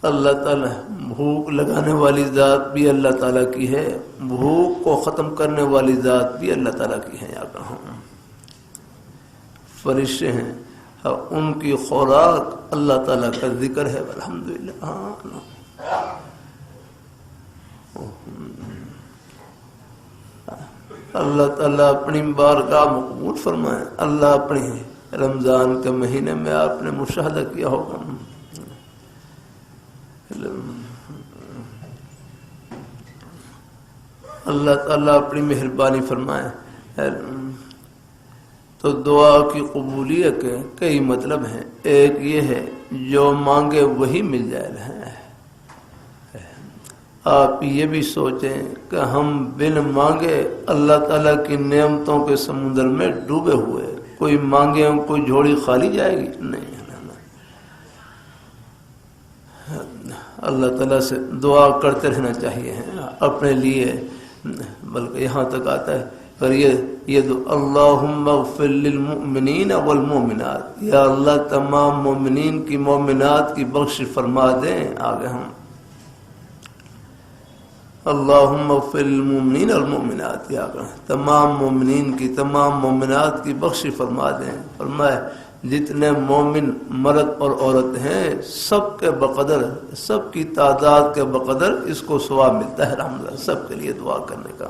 اللہ تعالیٰ بھوک لگانے والی ذات بھی اللہ تعالیٰ کی ہے، بھوک کو ختم کرنے والی ذات بھی اللہ تعالیٰ کی ہے. یا کہاں فرشتے ہیں، ان کی خوراک اللہ تعالیٰ کا ذکر ہے. الحمدللہ. اللہ تعالیٰ اپنی بارگاہ مقبول فرمائے. اللہ اپنے رمضان کے مہینے میں آپ نے مشاہدہ کیا ہوگا، اللہ تعالیٰ اپنی مہربانی فرمائے. تو دعا کی قبولیت کے کئی مطلب ہیں. ایک یہ ہے جو مانگے وہی مل جائے رہے. آپ یہ بھی سوچیں کہ ہم بن مانگے اللہ تعالیٰ کی نعمتوں کے سمندر میں ڈوبے ہوئے، کوئی مانگے کوئی جھوڑی خالی جائے گی؟ نہیں. اللہ تعالیٰ سے دعا کرتے رہنا چاہیے اپنے لیے. بلکہ یہاں تک آتا ہے پر یہ دو اللہم اغفر للمؤمنین والمؤمنات، یا اللہ تمام مومنین کی مومنات کی بخش فرما دیں. آگے ہم اللہم اغفر للمؤمنین والمؤمنات، یا تمام مومنین کی تمام مومنات کی بخش فرما دیں. فرمائے جتنے مومن مرد اور عورت ہیں سب کے بقدر، سب کی تعداد کے بقدر اس کو ثواب ملتا ہے. الحمدللہ سب کے لیے دعا کرنے کا.